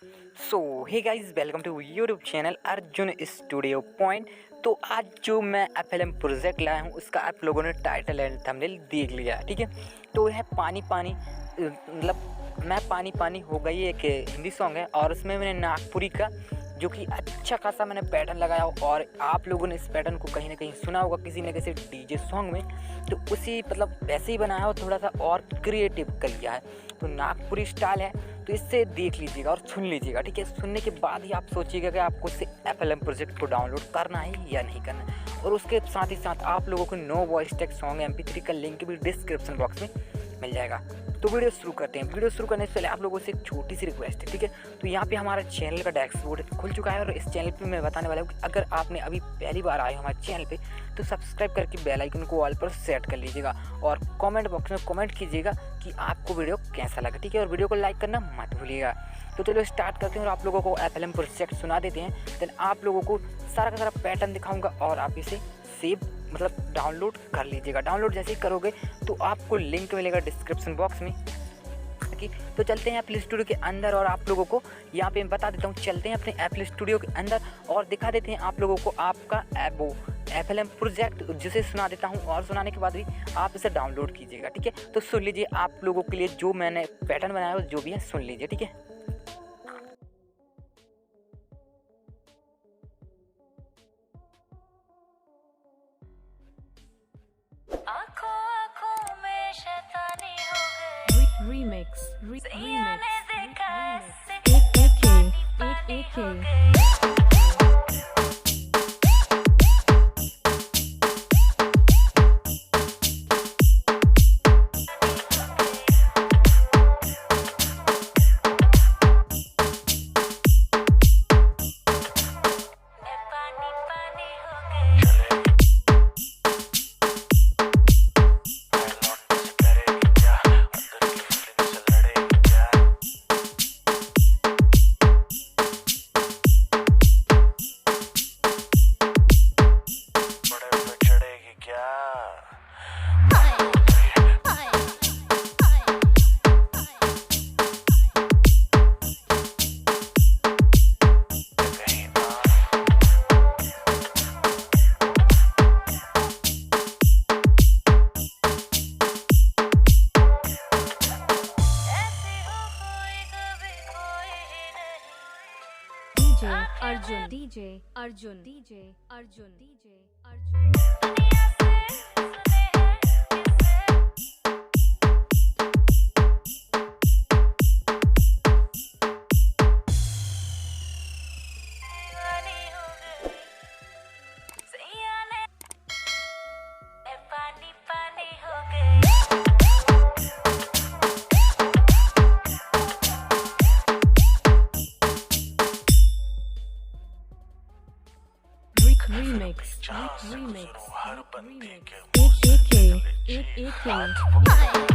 So hey guys, welcome to YouTube channel Arjun studio point. तो आज जो मैं FLM प्रोजेक्ट लाया हूँ उसका आप लोगों ने टाइटल एंड थंबनेल देख लिया, ठीक है। तो यह पानी पानी मतलब मैं पानी पानी हो गई एक हिंदी सॉन्ग है और उसमें मैंने नागपुरी का जो कि अच्छा खासा मैंने पैटर्न लगाया और आप लोगों ने इस पैटर्न को कहीं ना कहीं सुना होगा किसी न किसी डीजे सॉन्ग में। तो उसी मतलब वैसे ही बनाया और थोड़ा सा और क्रिएटिव कर लिया है। तो नागपुरी स्टाइल है, तो इससे देख लीजिएगा और सुन लीजिएगा, ठीक है। सुनने के बाद ही आप सोचिएगा कि आपको इससे FLM प्रोजेक्ट को डाउनलोड करना है या नहीं करना है। और उसके साथ ही साथ आप लोगों को no voice take song MP3 का लिंक भी डिस्क्रिप्शन बॉक्स में मिल जाएगा। तो वीडियो शुरू करते हैं। वीडियो शुरू करने से पहले आप लोगों से एक छोटी सी रिक्वेस्ट है, ठीक है। तो यहाँ पे हमारा चैनल का डैशबोर्ड खुल चुका है और इस चैनल पे मैं बताने वाला हूँ कि अगर आपने अभी पहली बार आए हो हमारे चैनल पे तो सब्सक्राइब करके बेल आइकन को ऑल पर सेट कर लीजिएगा और कमेंट बॉक्स में कमेंट कीजिएगा कि आपको वीडियो कैसा लगा, ठीक है। और वीडियो को लाइक करना मत भूलिएगा। तो चलो स्टार्ट करते हैं और आप लोगों को FLM प्रोजेक्ट सुना देते हैं। देन आप लोगों को सारा का सारा पैटर्न दिखाऊँगा और आप इसे सेव मतलब डाउनलोड कर लीजिएगा। डाउनलोड जैसे ही करोगे तो आपको लिंक मिलेगा डिस्क्रिप्शन बॉक्स में। तो चलते हैं एप्पल स्टूडियो के अंदर और आप लोगों को यहाँ पे मैं बता देता हूँ। चलते हैं अपने एप्पल स्टूडियो के अंदर और दिखा देते हैं आप लोगों को आपका वो FLM प्रोजेक्ट जिसे सुना देता हूँ और सुनाने के बाद भी आप इसे डाउनलोड कीजिएगा, ठीक है। तो सुन लीजिए आप लोगों के लिए जो मैंने पैटर्न बनाया है जो भी है सुन लीजिए, ठीक है। Remix. AK. Arjun. Remix. AK.